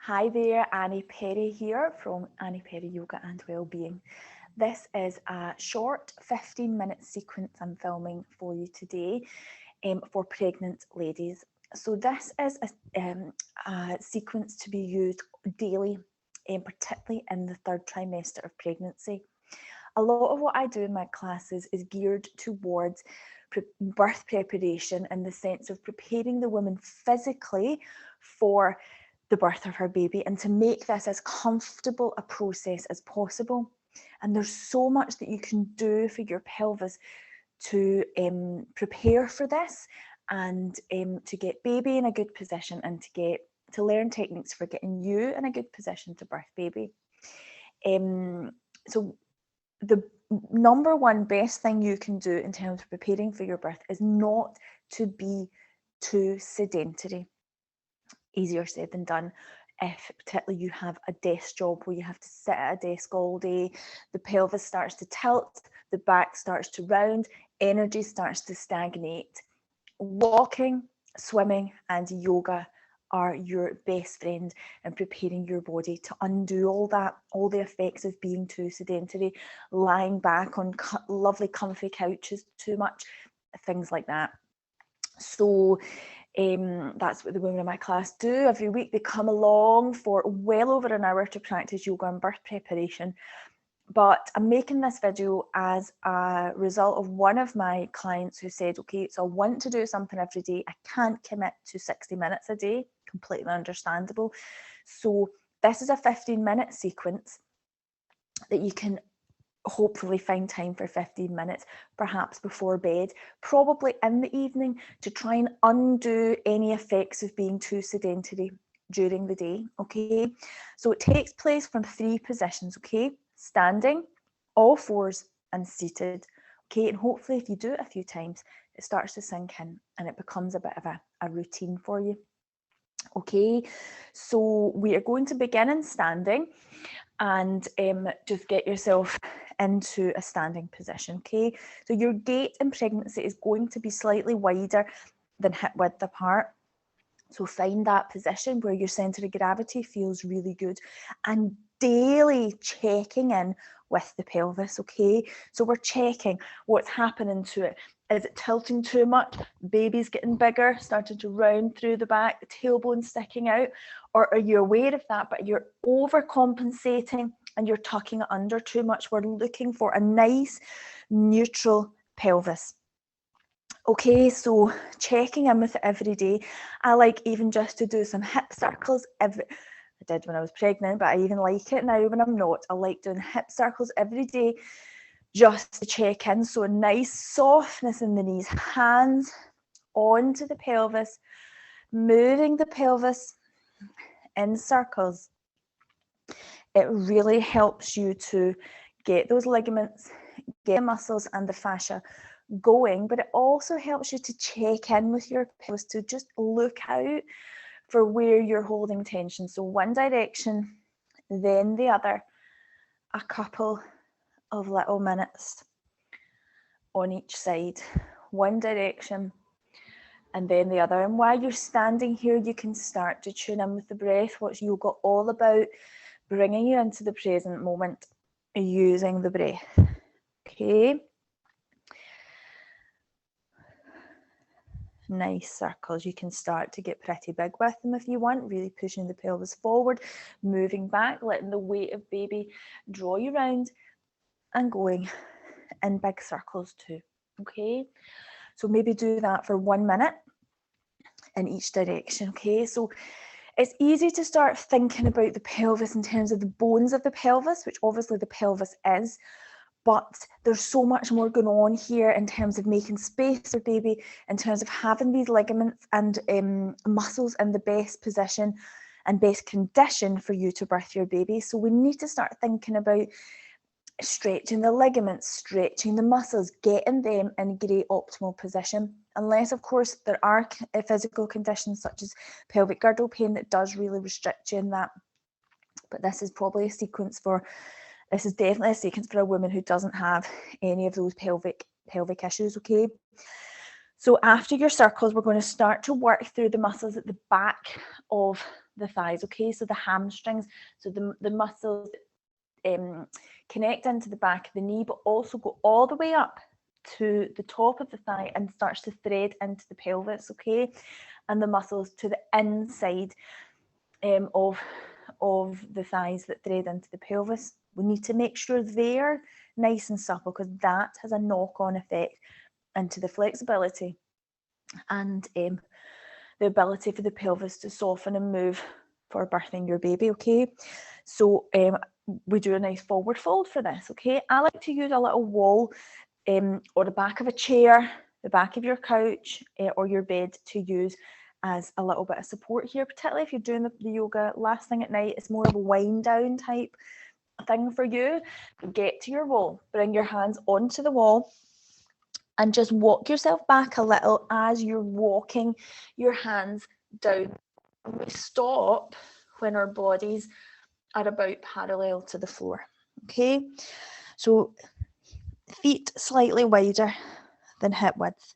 Hi there, Annie Perry here from Annie Perry Yoga and Wellbeing. This is a short 15-minute sequence I'm filming for you today for pregnant ladies. So this is a sequence to be used daily, particularly in the third trimester of pregnancy. A lot of what I do in my classes is geared towards birth preparation in the sense of preparing the woman physically for the birth of her baby and to make this as comfortable a process as possible. And there's so much that you can do for your pelvis to prepare for this and to get baby in a good position and to learn techniques for getting you in a good position to birth baby. So the number one best thing you can do in terms of preparing for your birth is not to be too sedentary. Easier said than done. If particularly you have a desk job where you have to sit at a desk all day, the pelvis starts to tilt, the back starts to round, energy starts to stagnate. Walking, swimming, and yoga are your best friend in preparing your body to undo all that, all the effects of being too sedentary, lying back on lovely comfy couches too much, things like that. So that's what the women in my class do every week. They come along for well over an hour to practice yoga and birth preparation. But I'm making this video as a result of one of my clients who said, okay, so I want to do something every day. I can't commit to 60 minutes a day, completely understandable. So this is a 15-minute sequence that you can hopefully find time for 15 minutes, perhaps before bed, probably in the evening, to try and undo any effects of being too sedentary during the day. Okay, so it takes place from 3 positions. Okay, standing, all fours, and seated. Okay, and hopefully if you do it a few times, it starts to sink in and it becomes a bit of a routine for you. Okay, so we are going to begin in standing, and just get yourself into a standing position. Okay, so your gait in pregnancy is going to be slightly wider than hip width apart. So find that position where your centre of gravity feels really good, and daily checking in with the pelvis. Okay, so we're checking what's happening to it. Is it tilting too much? Baby's getting bigger, starting to round through the back, the tailbone sticking out? Or are you aware of that, but you're overcompensating and you're tucking it under too much? We're looking for a nice, neutral pelvis. Okay, so checking in with it every day. I like even just to do some hip circles I did when I was pregnant, but I even like it now when I'm not. I like doing hip circles every day just to check in. So a nice softness in the knees, hands onto the pelvis, moving the pelvis in circles. It really helps you to get those ligaments, get the muscles and the fascia going, but it also helps you to check in with your pelvis, to just look out for where you're holding tension. So one direction, then the other, a couple of little minutes on each side. One direction and then the other. And while you're standing here, you can start to tune in with the breath. What's yoga all about? Bringing you into the present moment using the breath. Okay. Nice circles. You can start to get pretty big with them if you want, really pushing the pelvis forward, moving back, letting the weight of baby draw you round, and going in big circles too. Okay, so maybe do that for 1 minute in each direction. Okay, so it's easy to start thinking about the pelvis in terms of the bones of the pelvis, which obviously the pelvis is, but there's so much more going on here in terms of making space for baby, in terms of having these ligaments and muscles in the best position and best condition for you to birth your baby. So we need to start thinking about stretching the ligaments, stretching the muscles, getting them in great optimal position. Unless, of course, there are physical conditions such as pelvic girdle pain that does really restrict you in that. But this is probably a sequence for, this is definitely a sequence for a woman who doesn't have any of those pelvic issues, okay? So after your circles, we're going to start to work through the muscles at the back of the thighs, okay? So the hamstrings, so the muscles connect into the back of the knee, but also go all the way up to the top of the thigh and starts to thread into the pelvis, okay? And the muscles to the inside of the thighs that thread into the pelvis. We need to make sure they're nice and supple because that has a knock-on effect into the flexibility and the ability for the pelvis to soften and move for birthing your baby, okay? So we do a nice forward fold for this, okay? I like to use a little wall or the back of a chair, the back of your couch or your bed to use as a little bit of support here, particularly if you're doing the yoga last thing at night. It's more of a wind down type thing for you. Get to your wall, bring your hands onto the wall and just walk yourself back a little as you're walking your hands down. We stop when our bodies are about parallel to the floor, okay? So feet slightly wider than hip width.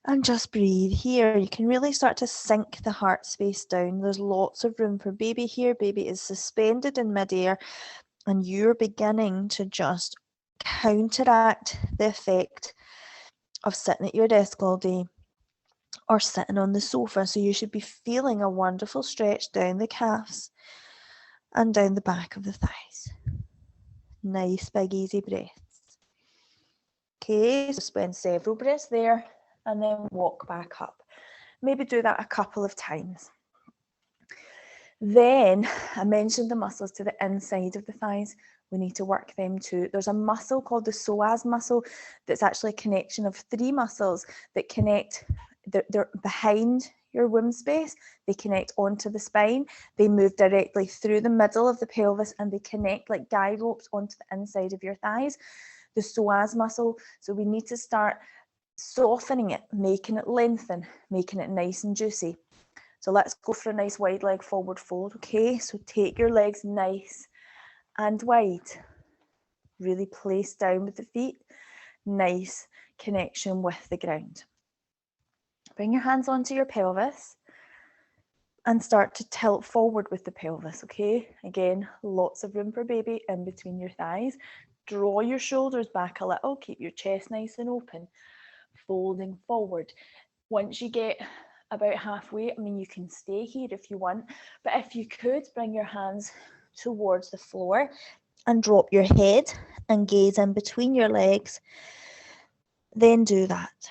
And just breathe here. You can really start to sink the heart space down. There's lots of room for baby here. Baby is suspended in midair and you're beginning to just counteract the effect of sitting at your desk all day or sitting on the sofa. So you should be feeling a wonderful stretch down the calves and down the back of the thighs. Nice big easy breaths. Okay, so spend several breaths there and then walk back up. Maybe do that a couple of times. Then I mentioned the muscles to the inside of the thighs. We need to work them too. There's a muscle called the psoas muscle that's actually a connection of 3 muscles that connect. They're behind your womb space. They connect onto the spine. They move directly through the middle of the pelvis and they connect like guy ropes onto the inside of your thighs. The psoas muscle. So we need to start softening it, making it lengthen, making it nice and juicy. So let's go for a nice wide leg forward fold, okay? So take your legs nice and wide. Really place down with the feet. Nice connection with the ground. Bring your hands onto your pelvis and start to tilt forward with the pelvis, okay? Again, lots of room for baby in between your thighs. Draw your shoulders back a little. Keep your chest nice and open. Folding forward. Once you get about halfway, I mean, you can stay here if you want, but if you could, bring your hands towards the floor and drop your head and gaze in between your legs, then do that.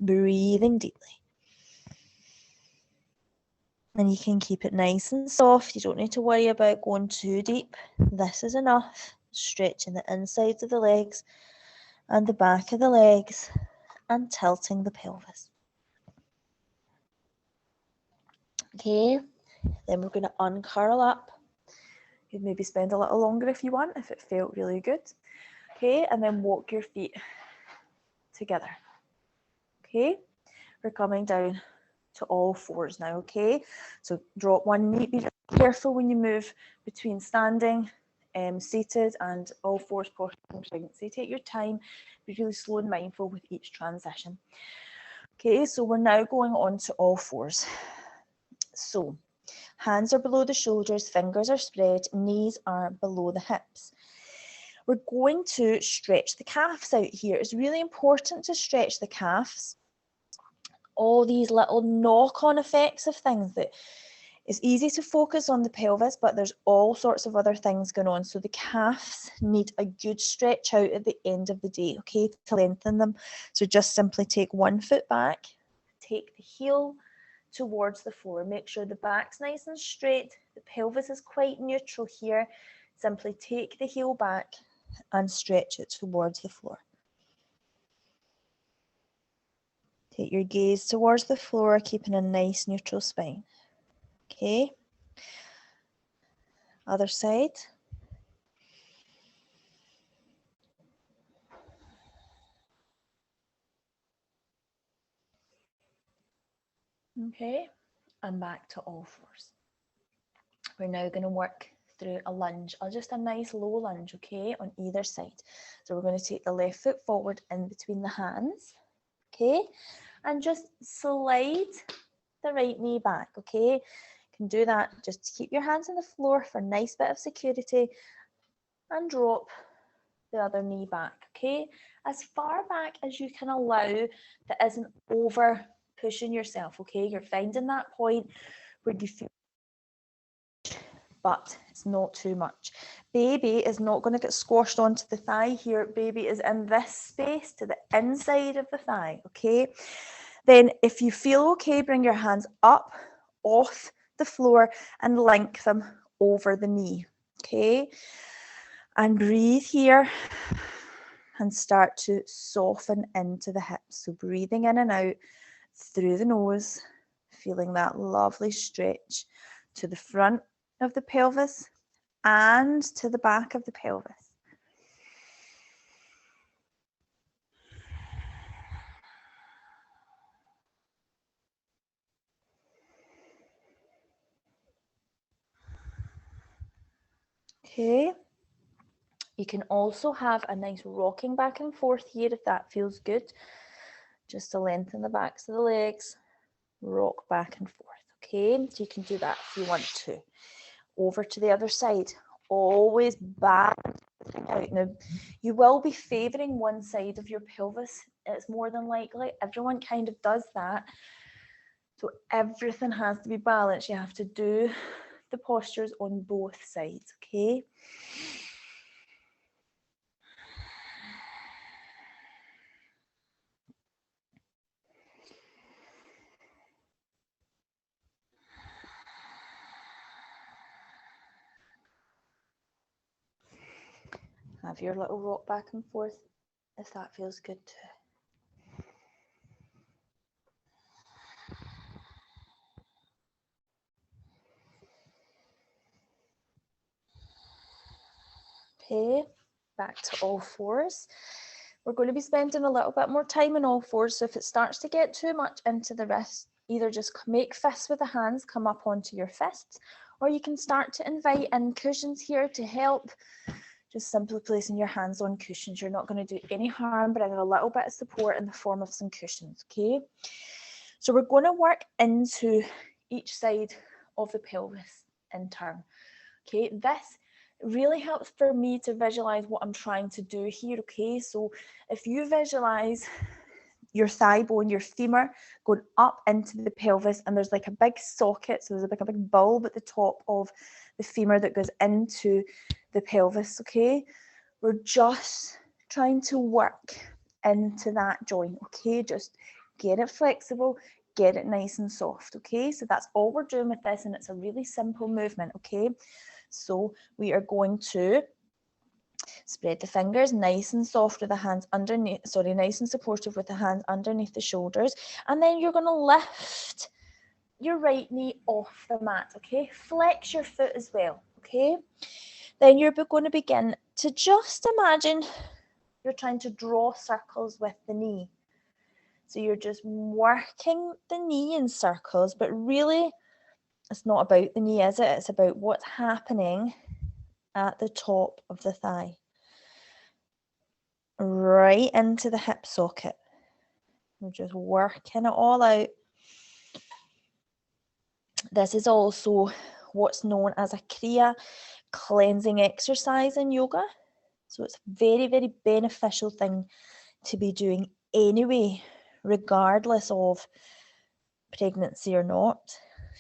Breathing deeply. And you can keep it nice and soft. You don't need to worry about going too deep. This is enough. Stretching the insides of the legs and the back of the legs and tilting the pelvis. Okay, then we're going to uncurl up. You'd maybe spend a little longer if you want, if it felt really good. Okay, and then walk your feet together. Okay, we're coming down to all fours now, okay? So drop one knee, be careful when you move between standing, seated and all fours postures pregnancy. Take your time, be really slow and mindful with each transition. Okay, so we're now going on to all fours. So hands are below the shoulders, fingers are spread, knees are below the hips. We're going to stretch the calves out here. It's really important to stretch the calves. All these little knock-on effects of things that it's easy to focus on the pelvis, but there's all sorts of other things going on. So the calves need a good stretch out at the end of the day, okay, to lengthen them. So just simply take one foot back, take the heel towards the floor. Make sure the back's nice and straight. The pelvis is quite neutral here. Simply take the heel back and stretch it towards the floor. Take your gaze towards the floor, keeping a nice neutral spine. Okay. Other side. Okay. And back to all fours. We're now going to work through a lunge, or just a nice low lunge, okay, on either side. So we're going to take the left foot forward in between the hands, okay, and just slide the right knee back, okay. You can do that, just keep your hands on the floor for a nice bit of security, and drop the other knee back, okay, as far back as you can allow that isn't over pushing yourself, okay. You're finding that point where you feel, but it's not too much. Baby is not going to get squashed onto the thigh here. Baby is in this space to the inside of the thigh, okay. Then if you feel okay, bring your hands up off the floor and link them over the knee, okay, and breathe here and start to soften into the hips. So breathing in and out through the nose, feeling that lovely stretch to the front of the pelvis and to the back of the pelvis. Okay. You can also have a nice rocking back and forth here if that feels good. Just to lengthen the backs of the legs, rock back and forth. Okay, so you can do that if you want to. Over to the other side. Always balance out. Now, you will be favouring one side of your pelvis. It's more than likely. Everyone kind of does that. So everything has to be balanced. You have to do the postures on both sides, okay? Have your little rock back and forth if that feels good too. Okay, back to all fours. We're going to be spending a little bit more time in all fours, so if it starts to get too much into the wrist, either just make fists with the hands, come up onto your fists, or you can start to invite in cushions here to help. Just simply placing your hands on cushions. You're not going to do any harm, but I have a little bit of support in the form of some cushions, okay? So we're going to work into each side of the pelvis in turn, okay? This really helps for me to visualize what I'm trying to do here, okay? So if you visualize your thigh bone, your femur going up into the pelvis, and there's like a big socket, so there's like a big bulb at the top of the femur that goes into the pelvis, okay? We're just trying to work into that joint, okay? Just get it flexible, get it nice and soft, okay? So that's all we're doing with this, and it's a really simple movement, okay? So we are going to spread the fingers nice and soft with the hands underneath, nice and supportive with the hands underneath the shoulders. And then you're going to lift your right knee off the mat, okay? Flex your foot as well, okay? Then you're going to begin to just imagine you're trying to draw circles with the knee. So you're just working the knee in circles, but really it's not about the knee, is it? It's about what's happening at the top of the thigh. Right into the hip socket. We're just working it all out. This is also what's known as a Kriya cleansing exercise in yoga. So it's a very, very beneficial thing to be doing anyway, regardless of pregnancy or not.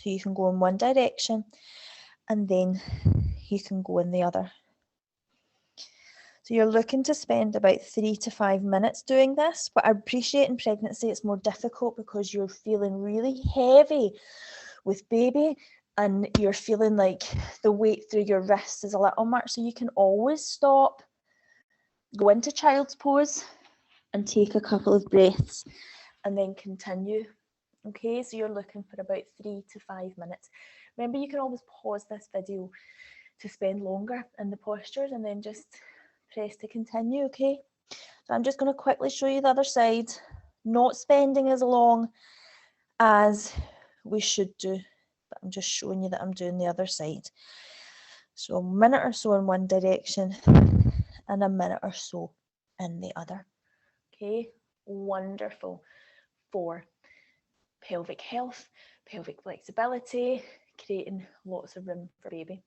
So you can go in one direction and then you can go in the other. So you're looking to spend about 3 to 5 minutes doing this, but I appreciate in pregnancy it's more difficult because you're feeling really heavy with baby and you're feeling like the weight through your wrists is a little much. So you can always stop, go into child's pose and take a couple of breaths and then continue. Okay, so you're looking for about 3 to 5 minutes. Remember, you can always pause this video to spend longer in the postures and then just press to continue, okay? So I'm just going to quickly show you the other side, not spending as long as we should do, but I'm just showing you that I'm doing the other side. So a minute or so in one direction and a minute or so in the other. Okay, wonderful for pelvic health, pelvic flexibility, creating lots of room for baby.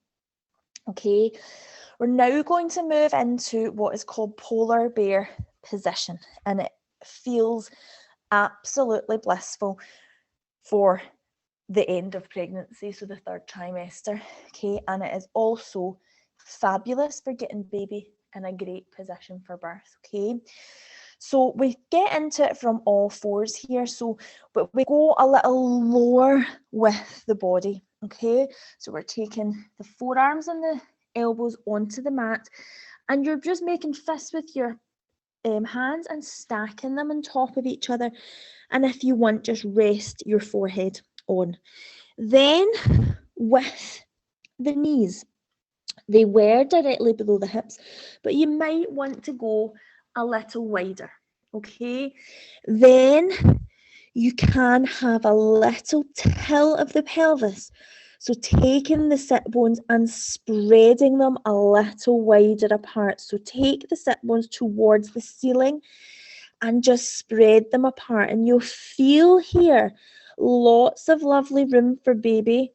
Okay, we're now going to move into what is called polar bear position, and it feels absolutely blissful for the end of pregnancy, so the 3rd trimester. Okay, and it is also fabulous for getting baby in a great position for birth. Okay, so we get into it from all fours here, but we go a little lower with the body. Okay, so we're taking the forearms and the elbows onto the mat, and you're just making fists with your hands and stacking them on top of each other, and if you want, just rest your forehead on. Then with the knees, they were directly below the hips, but you might want to go a little wider. Okay, then you can have a little tilt of the pelvis, so taking the sit bones and spreading them a little wider apart. So take the sit bones towards the ceiling and just spread them apart, and you'll feel here lots of lovely room for baby.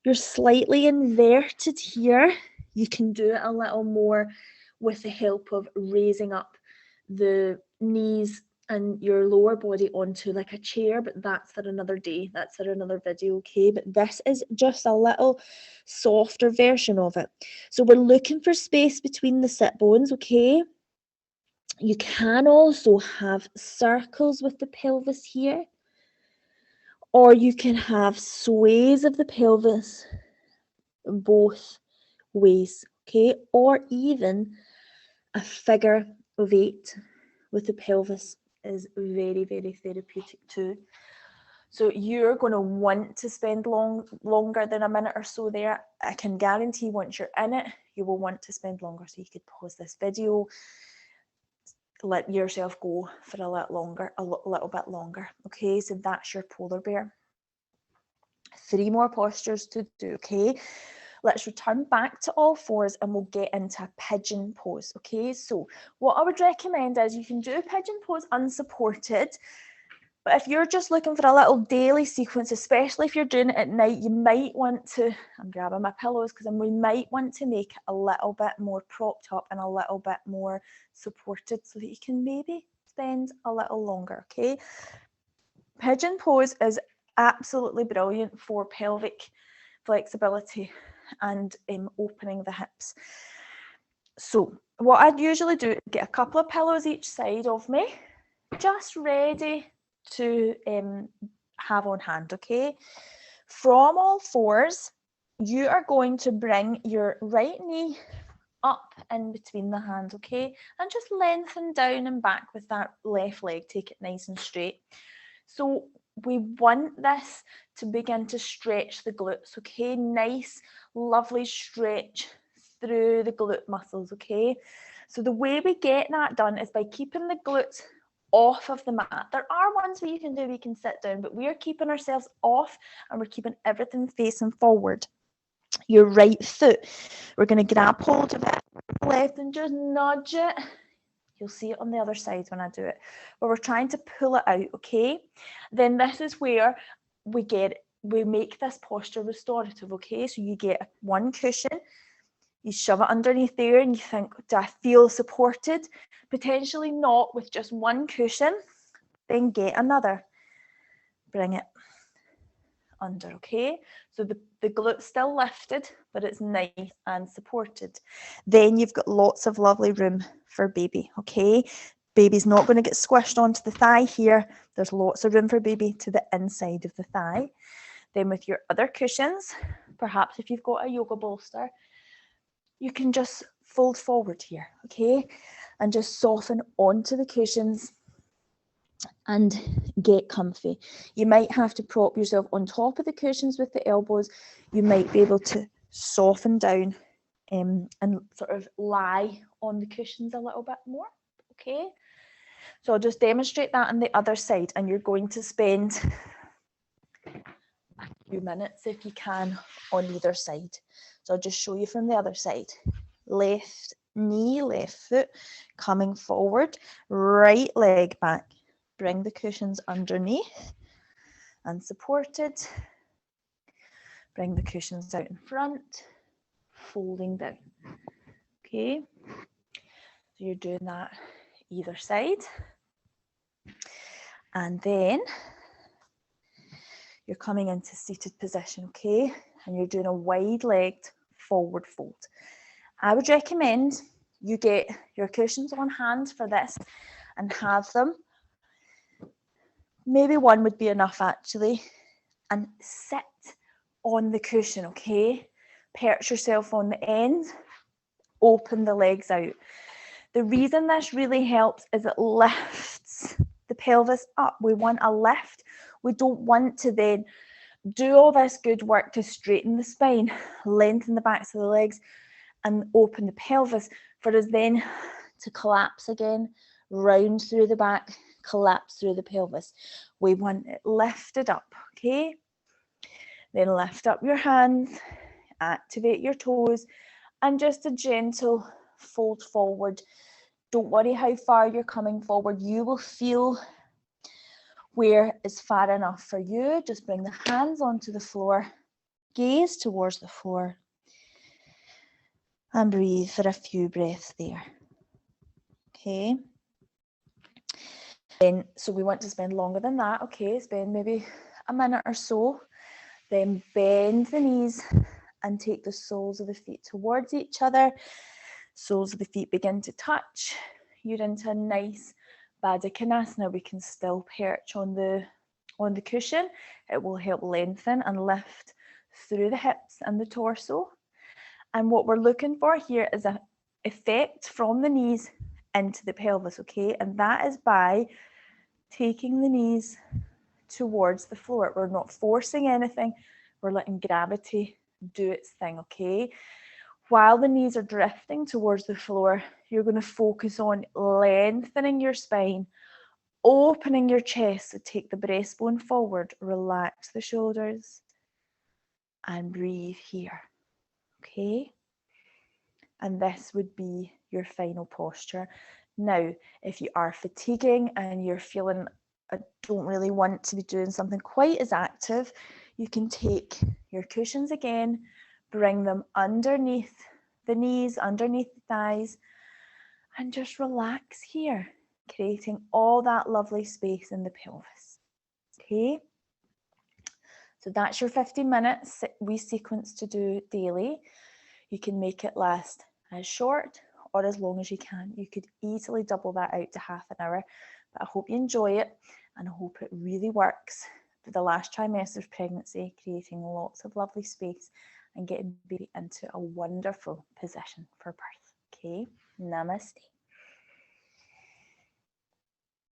You're slightly inverted here. You can do it a little more with the help of raising up the knees and your lower body onto like a chair, but that's for another day, that's for another video. Okay, but this is just a little softer version of it. So we're looking for space between the sit bones. Okay, you can also have circles with the pelvis here, or you can have sways of the pelvis both ways. Okay, or even a figure of 8 with the pelvis is very, very therapeutic too. So you're going to want to spend longer than a minute or so there. I can guarantee once you're in it, you will want to spend longer. So you could pause this video, let yourself go for a little bit longer. Okay, so that's your polar bear. 3 more postures to do. Okay, let's return back to all fours and we'll get into a pigeon pose. Okay, so what I would recommend is you can do a pigeon pose unsupported, but if you're just looking for a little daily sequence, especially if you're doing it at night, you might want to, I'm grabbing my pillows because we might want to make it a little bit more propped up and a little bit more supported so that you can maybe spend a little longer. Okay, pigeon pose is absolutely brilliant for pelvic flexibility and opening the hips. So what I'd usually do is get a couple of pillows each side of me, just ready to have on hand. Okay, from all fours, you are going to bring your right knee up in between the hands. Okay, and just lengthen down and back with that left leg. Take it nice and straight. So we want this to begin to stretch the glutes. Okay, nice lovely stretch through the glute muscles. Okay, so the way we get that done is by keeping the glutes off of the mat. There are ones where you can do, we can sit down, but we are keeping ourselves off and we're keeping everything facing forward. Your right foot, we're going to grab hold of it left and just nudge it. You'll see it on the other side when I do it, but we're trying to pull it out. Okay, then this is where we make this posture restorative. Okay, so you get one cushion, you shove it underneath there and you think, do I feel supported? Potentially not with just one cushion. Then get another, bring it under. Okay, so the glute's still lifted, but it's nice and supported. Then you've got lots of lovely room for baby. Okay, baby's not going to get squished onto the thigh here. There's lots of room for baby to the inside of the thigh. Then with your other cushions, perhaps if you've got a yoga bolster, you can just fold forward here. Okay, and just soften onto the cushions and get comfy. You might have to prop yourself on top of the cushions with the elbows. You might be able to soften down and sort of lie on the cushions a little bit more. Okay, so I'll just demonstrate that on the other side, and you're going to spend a few minutes if you can on either side. So I'll just show you from the other side. Left knee, left foot coming forward, right leg back. Bring the cushions underneath and supported. Bring the cushions out in front, folding down. Okay, so you're doing that either side. And then you're coming into seated position, okay? And you're doing a wide-legged forward fold. I would recommend you get your cushions on hand for this and have them. Maybe one would be enough actually. And sit on the cushion, okay? Perch yourself on the end, open the legs out. The reason this really helps is it lifts the pelvis up. We want a lift. We don't want to then do all this good work to straighten the spine, lengthen the backs of the legs, and open the pelvis for us then to collapse again, round through the back, collapse through the pelvis. We want it lifted up, okay? Then lift up your hands, activate your toes, and just a gentle fold forward. Don't worry how far you're coming forward. You will feel where is far enough for you. Just bring the hands onto the floor, gaze towards the floor, and breathe for a few breaths there. Okay. Then, so we want to spend longer than that. Okay, spend maybe a minute or so. Then bend the knees and take the soles of the feet towards each other. Soles of the feet begin to touch. You're into a nice Baddha Konasana. We can still perch on the cushion. It will help lengthen and lift through the hips and the torso. And what we're looking for here is an effect from the knees into the pelvis, okay? And that is by taking the knees towards the floor. We're not forcing anything. We're letting gravity do its thing, okay? While the knees are drifting towards the floor, you're going to focus on lengthening your spine, opening your chest. So take the breastbone forward, relax the shoulders, and breathe here, okay? And this would be your final posture. Now, if you are fatiguing and you're feeling, I don't really want to be doing something quite as active, you can take your cushions again, bring them underneath the knees, underneath the thighs, and just relax here, creating all that lovely space in the pelvis. Okay, so that's your 15 minutes we sequence to do daily. You can make it last as short or as long as you can. You could easily double that out to half an hour, but I hope you enjoy it and I hope it really works for the last trimester of pregnancy, creating lots of lovely space and getting baby into a wonderful position for birth. Okay, namaste.